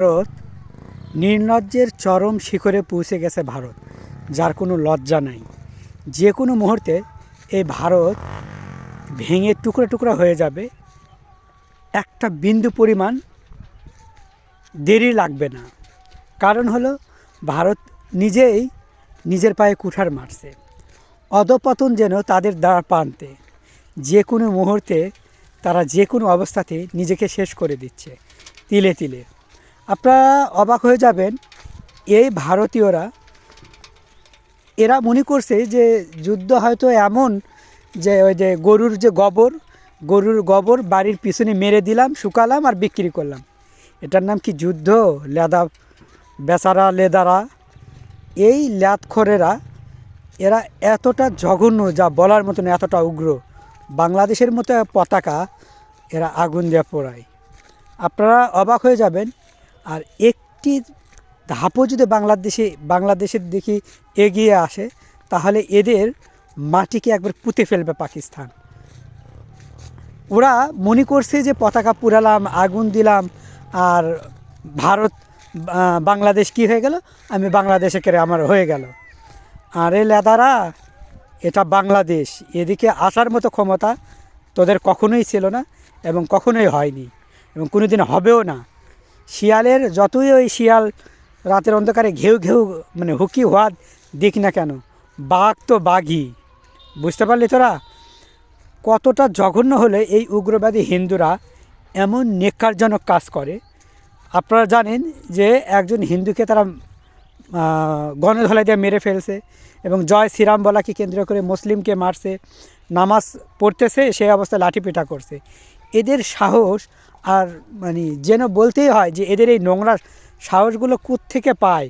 ভারত নির্লজ্জের চরম শিখরে পৌঁছে গেছে ভারত, যার কোনো লজ্জা নাই। যে কোনো মুহূর্তে এই ভারত ভেঙে টুকরো টুকরো হয়ে যাবে। একটা বিন্দু পরিমাণ দেরি লাগবে না। কারণ হলো ভারত নিজেই নিজের পায়ে কুঠার মারছে। অধঃপতন যেন তাদের দ্বার প্রান্তে। যে কোনো মুহূর্তে তারা যে কোনো অবস্থাতে নিজেকে শেষ করে দিচ্ছে তিলে তিলে। আপনারা অবাক হয়ে যাবেন, এই ভারতীয়রা এরা মনে করছে যে যুদ্ধ হয়তো এমন যে ওই যে গরুর গোবর বাড়ির পিছনে মেরে দিলাম, শুকালাম আর বিক্রি করলাম, এটার নাম কি যুদ্ধ? বেচারা লেদারা, এই ল্যাদখোরেরা এরা এতটা জঘন্য, যা বলার মতন, এতটা উগ্র। বাংলাদেশের মতো পতাকা এরা আগুন দিয়ে পোড়ায়। আপনারা অবাক হয়ে যাবেন। আর একটি ধাপও যদি বাংলাদেশের দিকে এগিয়ে আসে, তাহলে এদের মাটিকে একবার পুঁতে ফেলবে পাকিস্তান। ওরা মনে করছে যে পতাকা পুরালাম, আগুন দিলাম, আর ভারত বাংলাদেশ কি হয়ে গেল, আমি বাংলাদেশে কেড়ে আমার হয়ে গেল। আরে লেদারা, এটা বাংলাদেশ। এদিকে আসার মতো ক্ষমতা তোদের কখনোই ছিল না, এবং কখনোই হয়নি, এবং কোনো দিন হবেও না। শিয়ালের যতই ওই শিয়াল রাতের অন্ধকারে ঘেউ ঘেউ মানে হুকি হওয়া দিক না কেন, বাঘ তো বাঘই। বুঝতে পারলি তোরা কতটা জঘন্য হলে এই উগ্রবাদী হিন্দুরা এমন নেকারজনক কাজ করে? আপনারা জানেন যে একজন হিন্দুকে তারা গণধোলাই দিয়ে মেরে ফেলছে, এবং জয় শ্রীরাম বলাকে কেন্দ্র করে মুসলিমকে মারছে, নামাজ পড়তেছে সেই অবস্থায় লাঠিপেটা করছে। এদের সাহস আর মানে যেন বলতেই হয় যে এদের এই নোংরা সাহসগুলো কোত্থেকে পায়।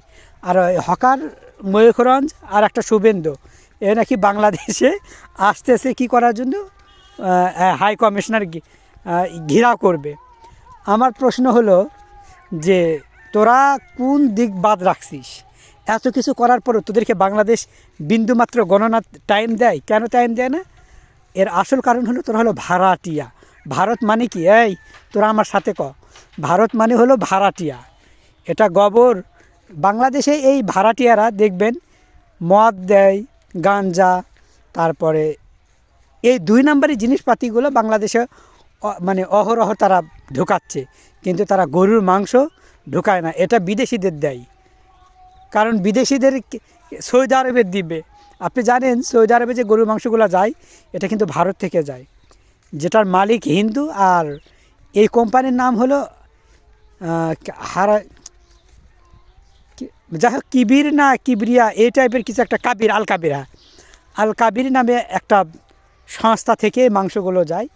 আর হকার ময়ূরভঞ্জ আর একটা শুভেন্দু, এ নাকি বাংলাদেশে আসতেছে কি করার জন্য, হাই কমিশনার ঘেরাও করবে। আমার প্রশ্ন হলো যে তোরা কোন দিক বাদ রাখছিস? এত কিছু করার পরও তোদেরকে বাংলাদেশ বিন্দুমাত্র গণনা টাইম দেয়? কেন টাইম দেয় না? এর আসল কারণ হলো তোরা হলো ভাড়াটিয়া। ভারত মানে কি? এই তোরা আমার সাথে ভারত মানে হলো ভাড়াটিয়া। এটা গবর। বাংলাদেশে এই ভাড়াটিয়ারা দেখবেন মদ দেয়, গাঞ্জা, তারপরে এই 2 নম্বরের জিনিসপাতিগুলো বাংলাদেশে মানে অহরহ তারা ঢুকাচ্ছে। কিন্তু তারা গরুর মাংস ঢুকায় না, এটা বিদেশিদের দেয়। কারণ বিদেশিদের সৌদি আরবের দিবে। আপনি জানেন সৌদি আরবে যে গরুর মাংসগুলো যায়, এটা কিন্তু ভারত থেকে যায়, যেটার মালিক হিন্দু। আর এই কোম্পানির নাম হলো যাই হোক, কিবির না কিবরিয়া এই টাইপের কিছু একটা, আল কাবির নামে একটা সংস্থা থেকে মাংসগুলো যায়।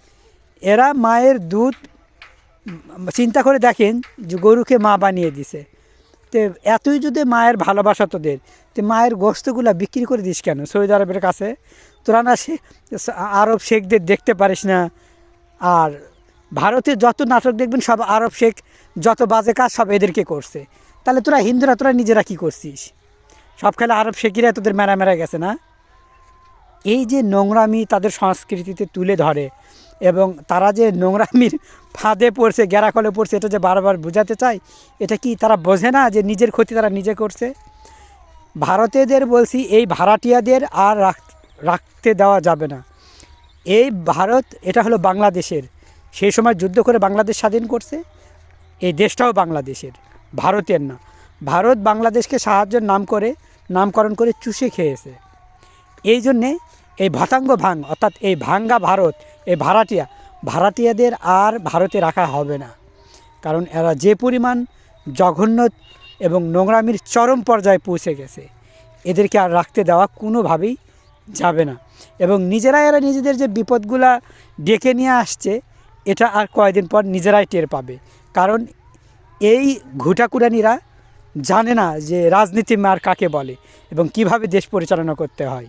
এরা মায়ের দুধ, চিন্তা করে দেখেন যে গরুকে মা বানিয়ে দিছে। তো এতই যদি মায়ের ভালোবাসা তোদের, তো মায়ের গোস্তগুলো বিক্রি করে দিস কেন সৌদি আরবের কাছে? তোরা না আরব শেখদের দেখতে পারিস না? আর ভারতের যত নাটক দেখবেন সব আরব শেখ, যত বাজে কাজ সব এদেরকে করছে। তাহলে তোরা হিন্দুরা তোরা নিজেরা কী করছিস? সব খেলে আরব শেখিরা তোদের মেরা গেছে না? এই যে নোংরামি তাদের সংস্কৃতিতে তুলে ধরে, এবং তারা যে নোংরামির ফাঁদে পড়ছে, গ্যারাকলে পড়ছে, এটা যে বারবার বোঝাতে চায়, এটা কি তারা বোঝে না যে নিজের ক্ষতি তারা নিজে করছে? ভারতীয়দের বলছি, এই ভাড়াটিয়াদের আর রাখতে দেওয়া যাবে না। এই ভারত, এটা হলো বাংলাদেশের। সেই সময় যুদ্ধ করে বাংলাদেশ স্বাধীন করছে। এই দেশটাও বাংলাদেশের, ভারতের না। ভারত বাংলাদেশকে সাহায্যের নামকরণ করে চুষে খেয়েছে। এই জন্যে এই ভতাঙ্গ ভাং, অর্থাৎ এই ভাঙ্গা ভারত, এই ভাড়াটিয়াদের আর ভারতে রাখা হবে না। কারণ এরা যে পরিমাণ জঘন্য এবং নোংরামির চরম পর্যায়ে পৌঁছে গেছে, এদেরকে আর রাখতে দেওয়া কোনোভাবেই যাবে না। এবং এরা নিজেদের যে বিপদগুলা ডেকে নিয়ে আসছে, এটা আর কয়েকদিন পর নিজেরাই টের পাবে। কারণ এই ঘুটাকুরানিরা জানে না যে রাজনীতি মার কাকে বলে এবং কিভাবে দেশ পরিচালনা করতে হয়।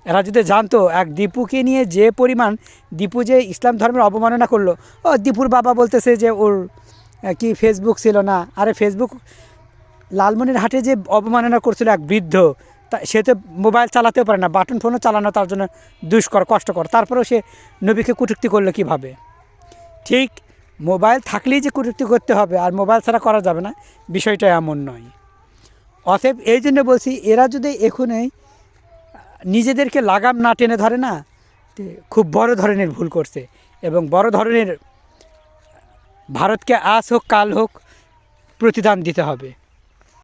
এরা যদি জানতো, এক দীপুকে নিয়ে যে পরিমাণ, দীপু যে ইসলাম ধর্মের অবমাননা করলো, দীপুর বাবা বলতেছে যে ওর কি ফেসবুক ছিল না। আরে ফেসবুক, লালমনিরহাটে যে অবমাননা করছিল এক বৃদ্ধ, সে তো মোবাইল চালাতেও পারে না, বাটন ফোনও চালানো তার জন্য কষ্টকর। তারপরেও সে নবীকে কটূক্তি করলো কীভাবে? ঠিক মোবাইল থাকলেই যে কটূক্তি করতে হবে আর মোবাইল ছাড়া করা যাবে না, বিষয়টা এমন নয়। অতএব এই জন্য বলছি, এরা যদি এখনই নিজেদেরকে লাগাম না টেনে ধরে না, তো খুব বড় ধরনের ভুল করছে। এবং বড় ধরনের ভারতকে আজ হোক কাল হোক প্রতিদান দিতে হবে।